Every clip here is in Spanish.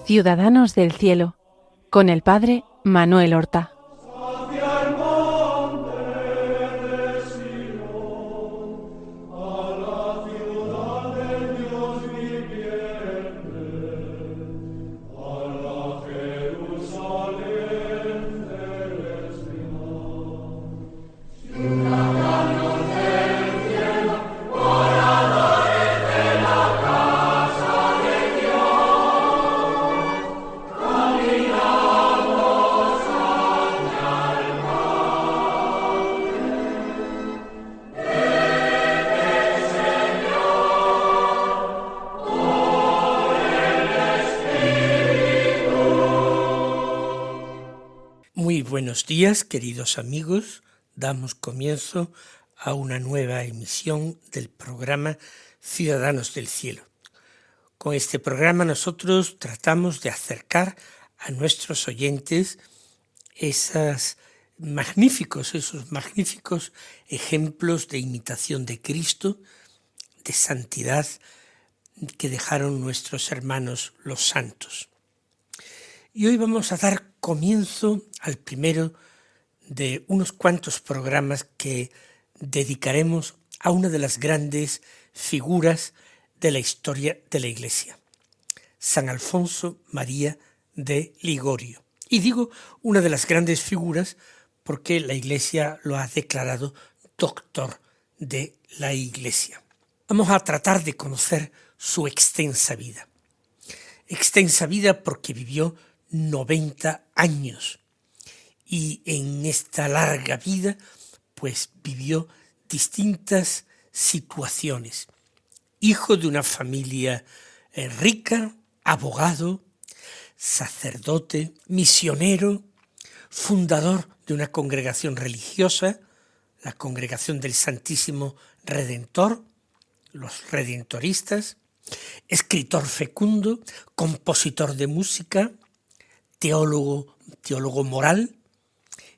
Ciudadanos del Cielo, con el Padre Manuel Horta. Muy buenos días, queridos amigos. Damos comienzo a una nueva emisión del programa Ciudadanos del Cielo. Con este programa nosotros tratamos de acercar a nuestros oyentes esos magníficos ejemplos de imitación de Cristo, de santidad que dejaron nuestros hermanos los santos. Y hoy vamos a dar comienzo al primero de unos cuantos programas que dedicaremos a una de las grandes figuras de la historia de la Iglesia, San Alfonso María de Ligorio. Y digo una de las grandes figuras porque la Iglesia lo ha declarado doctor de la Iglesia. Vamos a tratar de conocer su extensa vida. Extensa vida porque vivió 90 años y en esta larga vida pues vivió distintas situaciones. Hijo de una familia rica, abogado, sacerdote, misionero, fundador de una congregación religiosa, la Congregación del Santísimo Redentor, los redentoristas, escritor fecundo, compositor de música, teólogo moral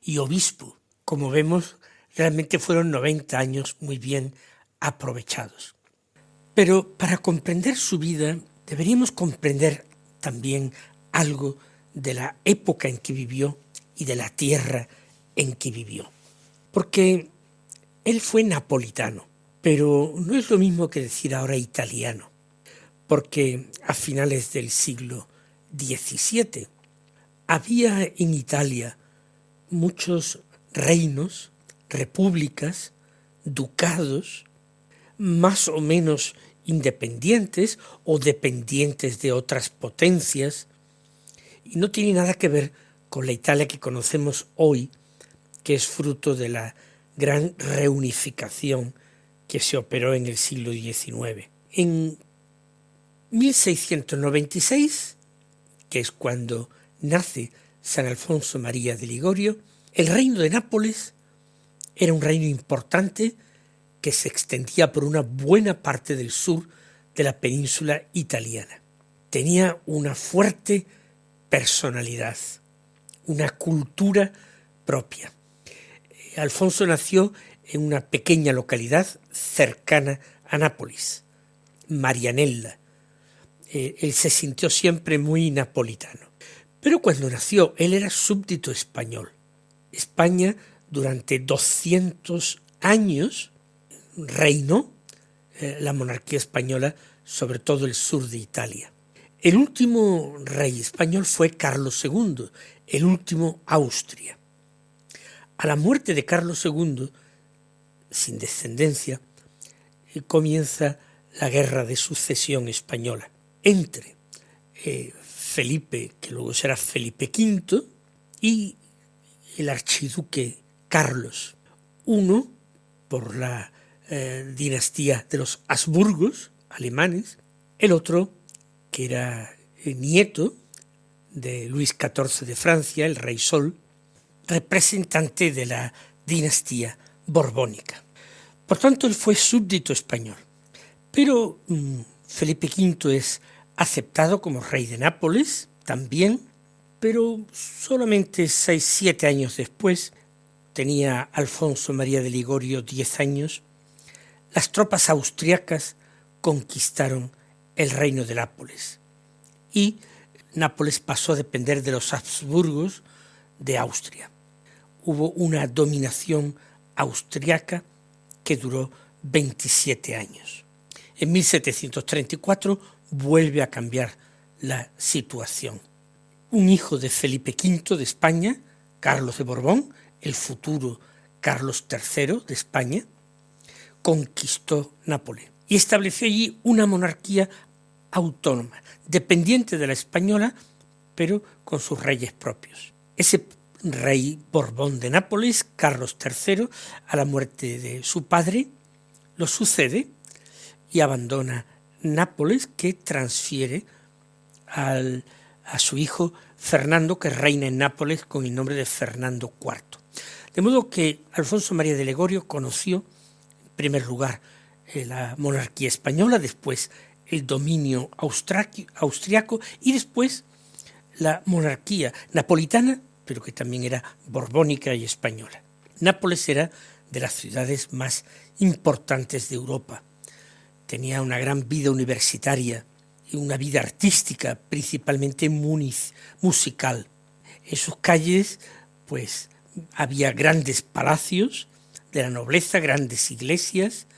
y obispo. Como vemos, realmente fueron 90 años muy bien aprovechados. Pero para comprender su vida deberíamos comprender también algo de la época en que vivió y de la tierra en que vivió. Porque él fue napolitano, pero no es lo mismo que decir ahora italiano, porque a finales del siglo XVII había en Italia muchos reinos, repúblicas, ducados, más o menos independientes o dependientes de otras potencias, y no tiene nada que ver con la Italia que conocemos hoy, que es fruto de la gran reunificación que se operó en el siglo XIX. En 1696, que es cuando nace San Alfonso María de Ligorio, el reino de Nápoles era un reino importante que se extendía por una buena parte del sur de la península italiana. Tenía una fuerte personalidad, una cultura propia. Alfonso nació en una pequeña localidad cercana a Nápoles, Marianella. Él se sintió siempre muy napolitano. Pero cuando nació, él era súbdito español. España, durante 200 años, reinó la monarquía española sobre todo el sur de Italia. El último rey español fue Carlos II, el último Austria. A la muerte de Carlos II, sin descendencia, comienza la guerra de sucesión española entre Felipe, que luego será Felipe V, y el archiduque Carlos I, por la dinastía de los Habsburgos, alemanes, el otro, que era nieto de Luis XIV de Francia, el rey Sol, representante de la dinastía borbónica. Por tanto, él fue súbdito español. Pero Felipe V es aceptado como rey de Nápoles también, pero solamente 6-7 años después, tenía Alfonso María de Ligorio 10 años, las tropas austriacas conquistaron el reino de Nápoles y Nápoles pasó a depender de los Habsburgos de Austria. Hubo una dominación austriaca que duró 27 años. En 1734 vuelve a cambiar la situación. Un hijo de Felipe V de España, Carlos de Borbón, el futuro Carlos III de España, conquistó Nápoles y estableció allí una monarquía autónoma, dependiente de la española, pero con sus reyes propios. Ese rey Borbón de Nápoles, Carlos III, a la muerte de su padre, lo sucede y abandona Nápoles, que transfiere a su hijo Fernando, que reina en Nápoles con el nombre de Fernando IV. De modo que Alfonso María de Ligorio conoció, en primer lugar, la monarquía española, después el dominio austriaco y después la monarquía napolitana, pero que también era borbónica y española. Nápoles era de las ciudades más importantes de Europa. Tenía una gran vida universitaria y una vida artística, principalmente musical. En sus calles, pues, había grandes palacios de la nobleza, grandes iglesias,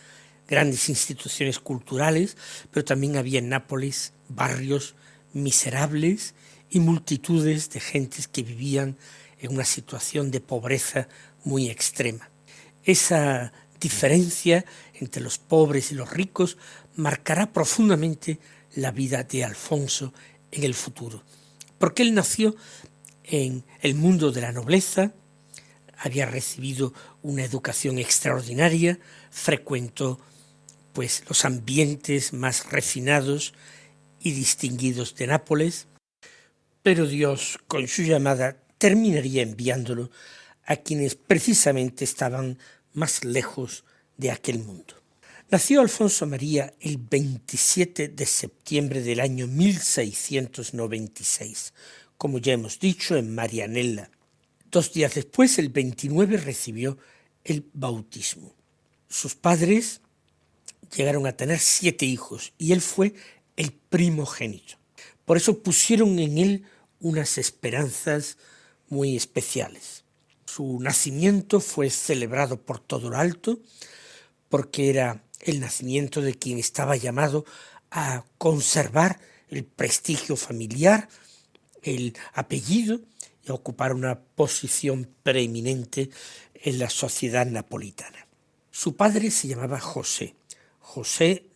grandes instituciones culturales, pero también había en Nápoles barrios miserables y multitudes de gentes que vivían en una situación de pobreza muy extrema. Esa diferencia entre los pobres y los ricos marcará profundamente la vida de Alfonso en el futuro, porque él nació en el mundo de la nobleza, había recibido una educación extraordinaria, frecuentó pues los ambientes más refinados y distinguidos de Nápoles, pero Dios, con su llamada, terminaría enviándolo a quienes precisamente estaban más lejos de aquel mundo. Nació Alfonso María el 27 de septiembre del año 1696, como ya hemos dicho, en Marianella. 2 días después, el 29, recibió el bautismo. Sus padres llegaron a tener 7 hijos y él fue el primogénito. Por eso pusieron en él unas esperanzas muy especiales. Su nacimiento fue celebrado por todo lo alto, porque era el nacimiento de quien estaba llamado a conservar el prestigio familiar, el apellido, y a ocupar una posición preeminente en la sociedad napolitana. Su padre se llamaba José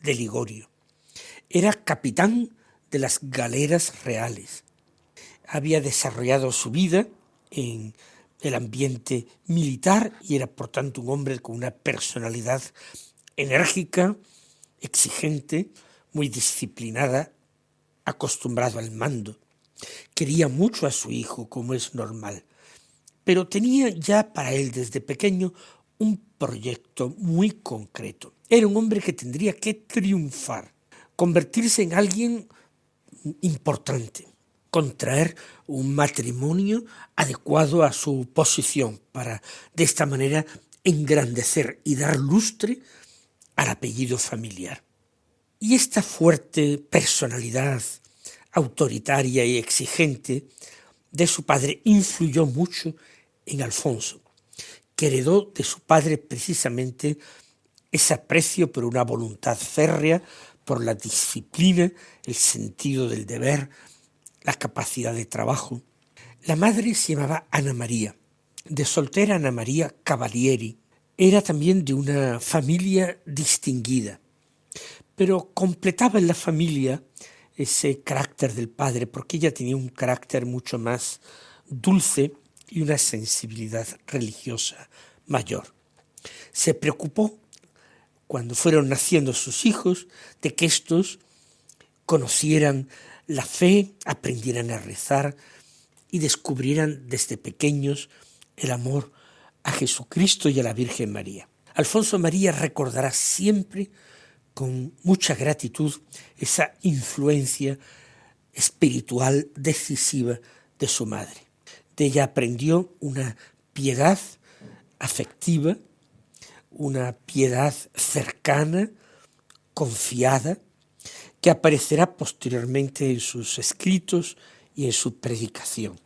de Ligorio. Era capitán de las galeras reales. Había desarrollado su vida en el ambiente militar y era por tanto un hombre con una personalidad enérgica, exigente, muy disciplinada, acostumbrado al mando. Quería mucho a su hijo, como es normal, pero tenía ya para él desde pequeño un proyecto muy concreto. Era un hombre que tendría que triunfar, convertirse en alguien importante, contraer un matrimonio adecuado a su posición para de esta manera engrandecer y dar lustre al apellido familiar. Y esta fuerte personalidad autoritaria y exigente de su padre influyó mucho en Alfonso, que heredó de su padre precisamente ese aprecio por una voluntad férrea, por la disciplina, el sentido del deber, la capacidad de trabajo. La madre se llamaba Ana María, de soltera Ana María Cavalieri. Era también de una familia distinguida, pero completaba en la familia ese carácter del padre, porque ella tenía un carácter mucho más dulce y una sensibilidad religiosa mayor. Se preocupó, cuando fueron naciendo sus hijos, de que éstos conocieran la fe, aprendieran a rezar y descubrieran desde pequeños el amor a Jesucristo y a la Virgen María. Alfonso María recordará siempre con mucha gratitud esa influencia espiritual decisiva de su madre. De ella aprendió una piedad afectiva, una piedad cercana, confiada, que aparecerá posteriormente en sus escritos y en su predicación.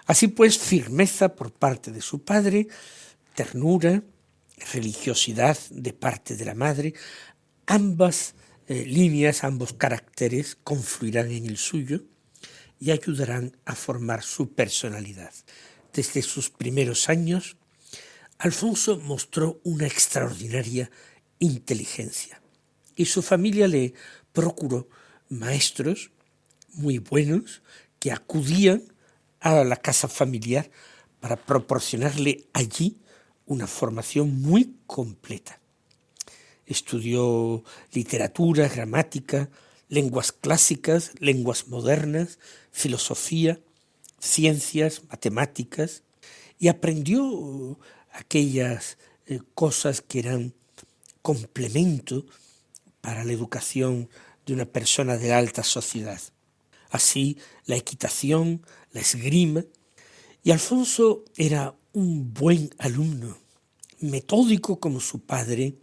Así pues, firmeza por parte de su padre, ternura, religiosidad de parte de la madre, ambas líneas, ambos caracteres confluirán en el suyo y ayudarán a formar su personalidad. Desde sus primeros años, Alfonso mostró una extraordinaria inteligencia y su familia le procuró maestros muy buenos que acudían a la casa familiar para proporcionarle allí una formación muy completa. Estudió literatura, gramática, lenguas clásicas, lenguas modernas, filosofía, ciencias, matemáticas, y aprendió aquellas cosas que eran complemento para la educación de una persona de alta sociedad. Así, la equitación, la esgrima, y Alfonso era un buen alumno, metódico como su padre,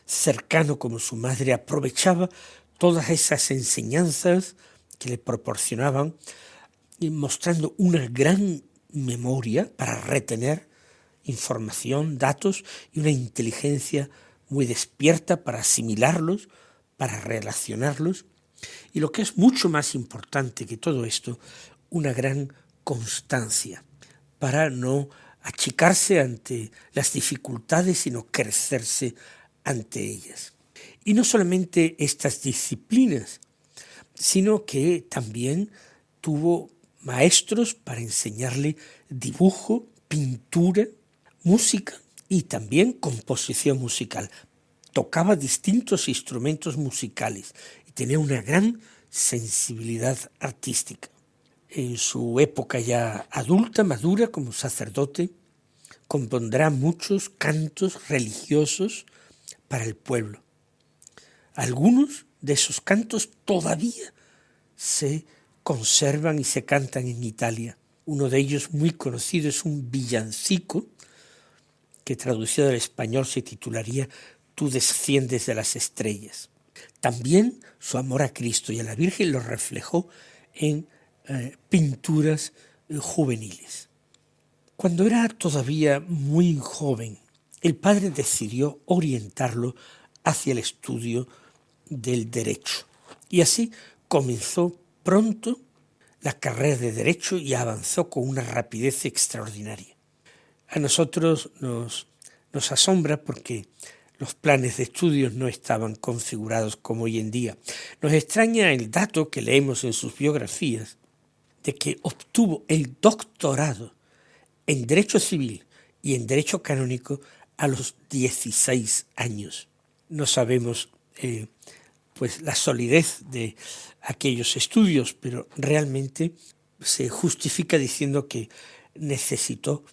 cercano como su madre, aprovechaba todas esas enseñanzas que le proporcionaban, y mostrando una gran memoria para retener información, datos y una inteligencia muy despierta para asimilarlos, para relacionarlos, y lo que es mucho más importante que todo esto, una gran constancia para no achicarse ante las dificultades, sino crecerse ante ellas. Y no solamente estas disciplinas, sino que también tuvo maestros para enseñarle dibujo, pintura, música y también composición musical. Tocaba distintos instrumentos musicales y tenía una gran sensibilidad artística. En su época ya adulta, madura, como sacerdote, compondrá muchos cantos religiosos para el pueblo. Algunos de esos cantos todavía se conservan y se cantan en Italia. Uno de ellos muy conocido es un villancico que traducido al español se titularía Tú desciendes de las estrellas. También su amor a Cristo y a la Virgen lo reflejó en pinturas juveniles. Cuando era todavía muy joven, el padre decidió orientarlo hacia el estudio del derecho. Y así comenzó pronto la carrera de derecho y avanzó con una rapidez extraordinaria. A nosotros nos asombra porque los planes de estudios no estaban configurados como hoy en día. Nos extraña el dato que leemos en sus biografías de que obtuvo el doctorado en Derecho Civil y en Derecho Canónico a los 16 años. No sabemos pues la solidez de aquellos estudios, pero realmente se justifica diciendo que necesitó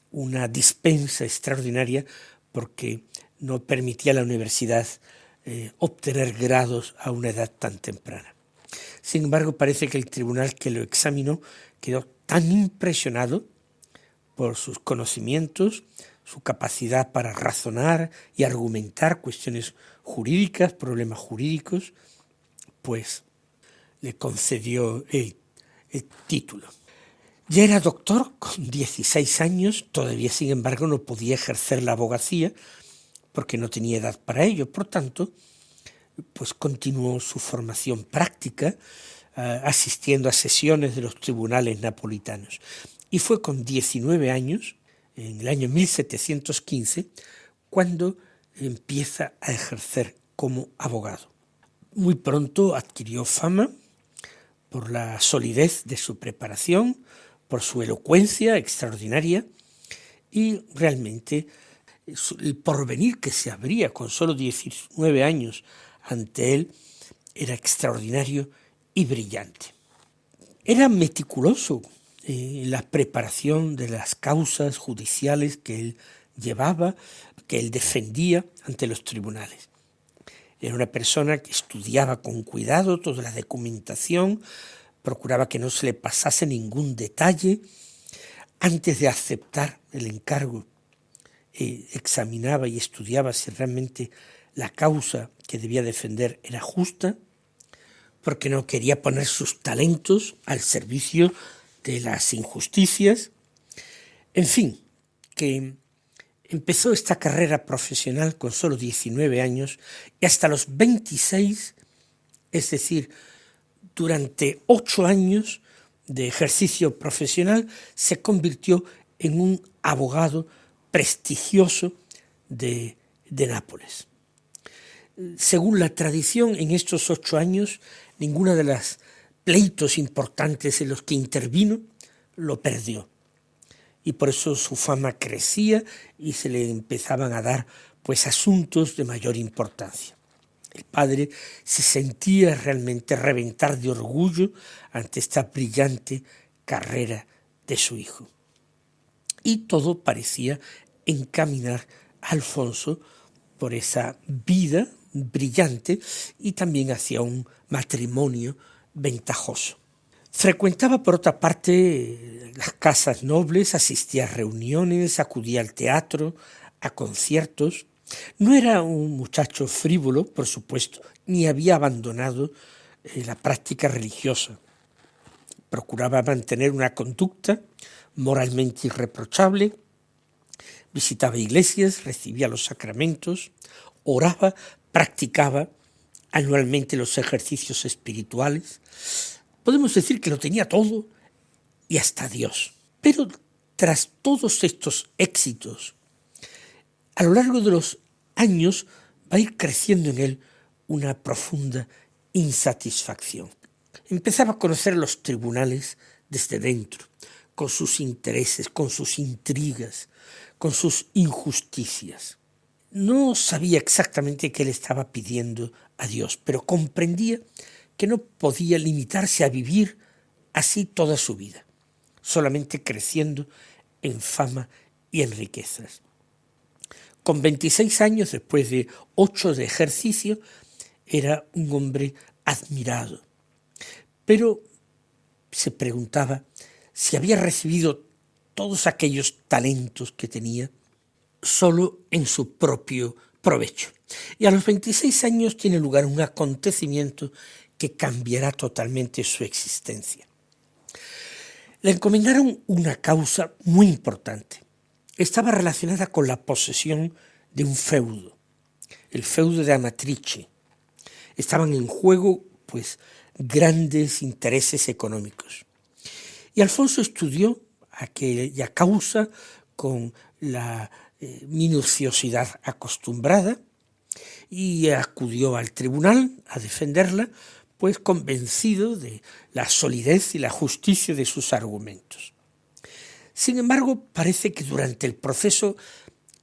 una dispensa extraordinaria porque no permitía a la universidad obtener grados a una edad tan temprana. Sin embargo, parece que el tribunal que lo examinó quedó tan impresionado por sus conocimientos, su capacidad para razonar y argumentar cuestiones jurídicas, problemas jurídicos, pues le concedió el título. Ya era doctor con 16 años, todavía sin embargo no podía ejercer la abogacía porque no tenía edad para ello. Por tanto, pues continuó su formación práctica, asistiendo a sesiones de los tribunales napolitanos. Y fue con 19 años, en el año 1715, cuando empieza a ejercer como abogado. Muy pronto adquirió fama por la solidez de su preparación, por su elocuencia extraordinaria y realmente el porvenir que se abría con solo 19 años ante él era extraordinario y brillante. Era meticuloso en la preparación de las causas judiciales que él llevaba, que él defendía ante los tribunales. Era una persona que estudiaba con cuidado toda la documentación, procuraba que no se le pasase ningún detalle. Antes de aceptar el encargo, examinaba y estudiaba si realmente la causa que debía defender era justa. porque no quería poner sus talentos al servicio de las injusticias. En fin, que empezó esta carrera profesional con solo 19 años y hasta los 26, es decir, durante 8 años de ejercicio profesional, se convirtió en un abogado prestigioso de Nápoles. Según la tradición, en estos 8 años, ninguna de las pleitos importantes en los que intervino lo perdió. Y por eso su fama crecía y se le empezaban a dar asuntos de mayor importancia. El padre se sentía realmente reventar de orgullo ante esta brillante carrera de su hijo. Y todo parecía encaminar a Alfonso por esa vida brillante y también hacia un matrimonio ventajoso. Frecuentaba, por otra parte, las casas nobles, asistía a reuniones, acudía al teatro, a conciertos. No era un muchacho frívolo, por supuesto, ni había abandonado la práctica religiosa. Procuraba mantener una conducta moralmente irreprochable, visitaba iglesias, recibía los sacramentos, oraba, practicaba anualmente los ejercicios espirituales. Podemos decir que lo tenía todo y hasta Dios. Pero tras todos estos éxitos, a lo largo de los años va a ir creciendo en él una profunda insatisfacción. Empezaba a conocer los tribunales desde dentro, con sus intereses, con sus intrigas, con sus injusticias. No sabía exactamente qué le estaba pidiendo a Dios, pero comprendía que no podía limitarse a vivir así toda su vida, solamente creciendo en fama y en riquezas. Con 26 años, después de 8 de ejercicio, era un hombre admirado. Pero se preguntaba si había recibido todos aquellos talentos que tenía solo en su propio provecho. Y a los 26 años tiene lugar un acontecimiento que cambiará totalmente su existencia. Le encomendaron una causa muy importante. Estaba relacionada con la posesión de un feudo, el feudo de Amatrice. Estaban en juego, grandes intereses económicos. Y Alfonso estudió aquella causa con la minuciosidad acostumbrada y acudió al tribunal a defenderla, convencido de la solidez y la justicia de sus argumentos. Sin embargo, parece que durante el proceso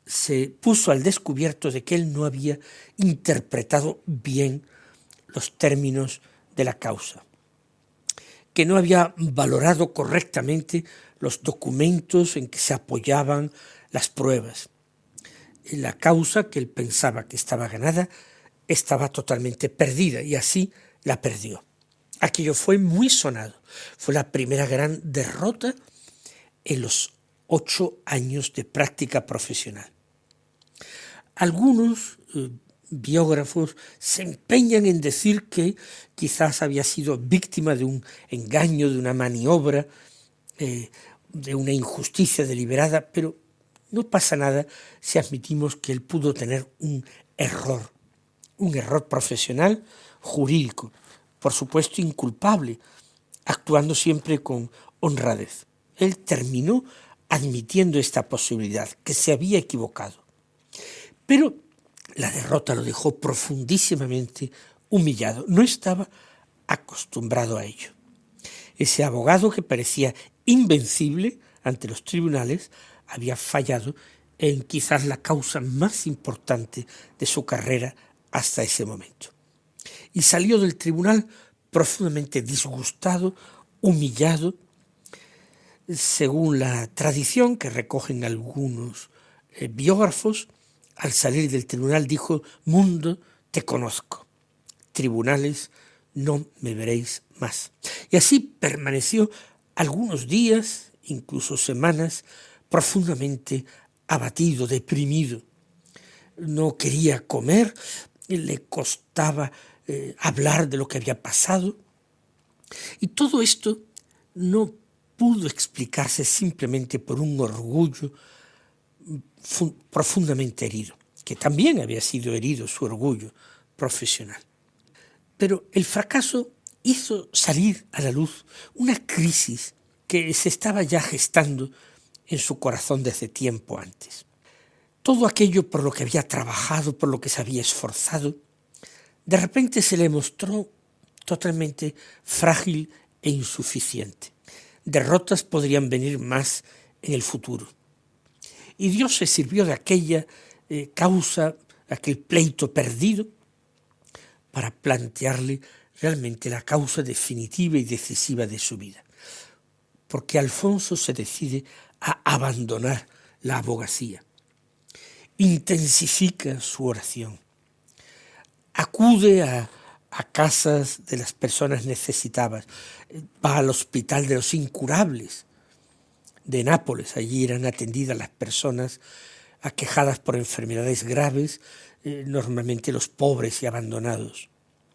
se puso al descubierto de que él no había interpretado bien los términos de la causa, que no había valorado correctamente los documentos en que se apoyaban las pruebas. La causa que él pensaba que estaba ganada estaba totalmente perdida y así la perdió. Aquello fue muy sonado. Fue la primera gran derrota en los 8 años de práctica profesional. Algunos biógrafos se empeñan en decir que quizás había sido víctima de un engaño, de una maniobra, de una injusticia deliberada, pero no pasa nada si admitimos que él pudo tener un error profesional, jurídico, por supuesto inculpable, actuando siempre con honradez. Él terminó admitiendo esta posibilidad, que se había equivocado. Pero la derrota lo dejó profundísimamente humillado. No estaba acostumbrado a ello. Ese abogado que parecía invencible ante los tribunales había fallado en quizás la causa más importante de su carrera hasta ese momento. Y salió del tribunal profundamente disgustado, humillado. Según la tradición que recogen algunos biógrafos, al salir del tribunal dijo: «Mundo, te conozco, tribunales, no me veréis más». Y así permaneció algunos días, incluso semanas, profundamente abatido, deprimido. No quería comer, le costaba hablar de lo que había pasado. Y todo esto no pudo explicarse simplemente por un orgullo profundamente herido, que también había sido herido su orgullo profesional. Pero el fracaso hizo salir a la luz una crisis que se estaba ya gestando en su corazón desde tiempo antes. Todo aquello por lo que había trabajado, por lo que se había esforzado, de repente se le mostró totalmente frágil e insuficiente. Derrotas podrían venir más en el futuro. Y Dios se sirvió de aquella causa, aquel pleito perdido, para plantearle realmente la causa definitiva y decisiva de su vida. Porque Alfonso se decide a abandonar la abogacía. Intensifica su oración. Acude a casas de las personas necesitadas. Va al hospital de los incurables de Nápoles. Allí eran atendidas las personas aquejadas por enfermedades graves, normalmente los pobres y abandonados.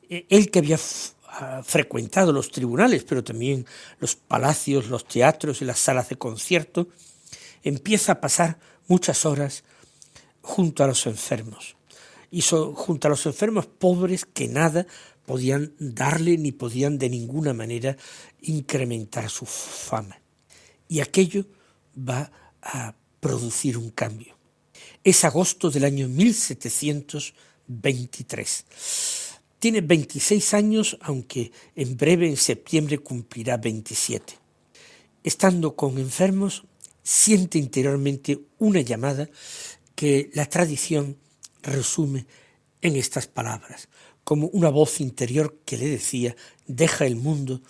Él que había frecuentado los tribunales, pero también los palacios, los teatros y las salas de concierto, empieza a pasar muchas horas junto a los enfermos. Y junto a los enfermos pobres que nada podían darle ni podían de ninguna manera incrementar su fama. Y aquello va a producir un cambio. Es agosto del año 1723. Tiene 26 años, aunque en breve, en septiembre, cumplirá 27. Estando con enfermos, siente interiormente una llamada que la tradición resume en estas palabras, como una voz interior que le decía: deja el mundo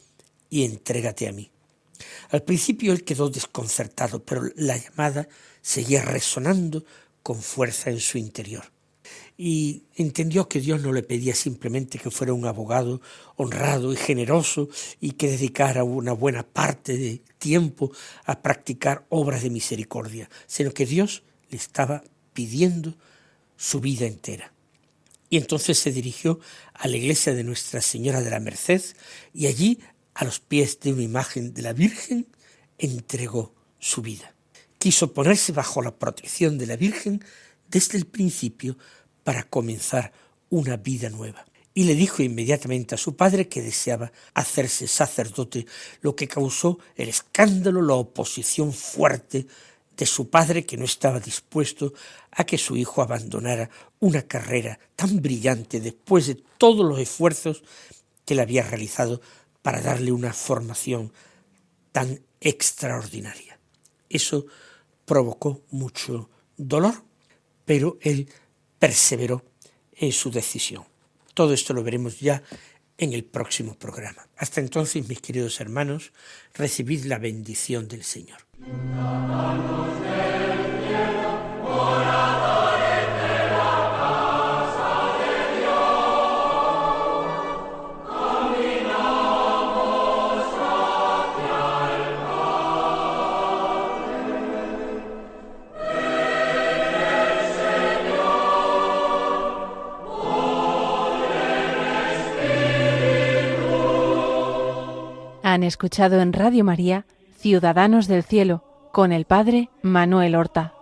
y entrégate a mí. Al principio él quedó desconcertado, pero la llamada seguía resonando con fuerza en su interior. Y entendió que Dios no le pedía simplemente que fuera un abogado honrado y generoso y que dedicara una buena parte de tiempo a practicar obras de misericordia, sino que Dios le estaba pidiendo su vida entera. Y entonces se dirigió a la iglesia de Nuestra Señora de la Merced y allí, a los pies de una imagen de la Virgen, entregó su vida. Quiso ponerse bajo la protección de la Virgen desde el principio para comenzar una vida nueva. Y le dijo inmediatamente a su padre que deseaba hacerse sacerdote, lo que causó el escándalo, la oposición fuerte de su padre, que no estaba dispuesto a que su hijo abandonara una carrera tan brillante después de todos los esfuerzos que le había realizado para darle una formación tan extraordinaria. Eso provocó mucho dolor, pero él perseveró en su decisión. Todo esto lo veremos ya en el próximo programa. Hasta entonces, mis queridos hermanos, recibid la bendición del Señor. Han escuchado en Radio María Ciudadanos del Cielo con el Padre Manuel Horta.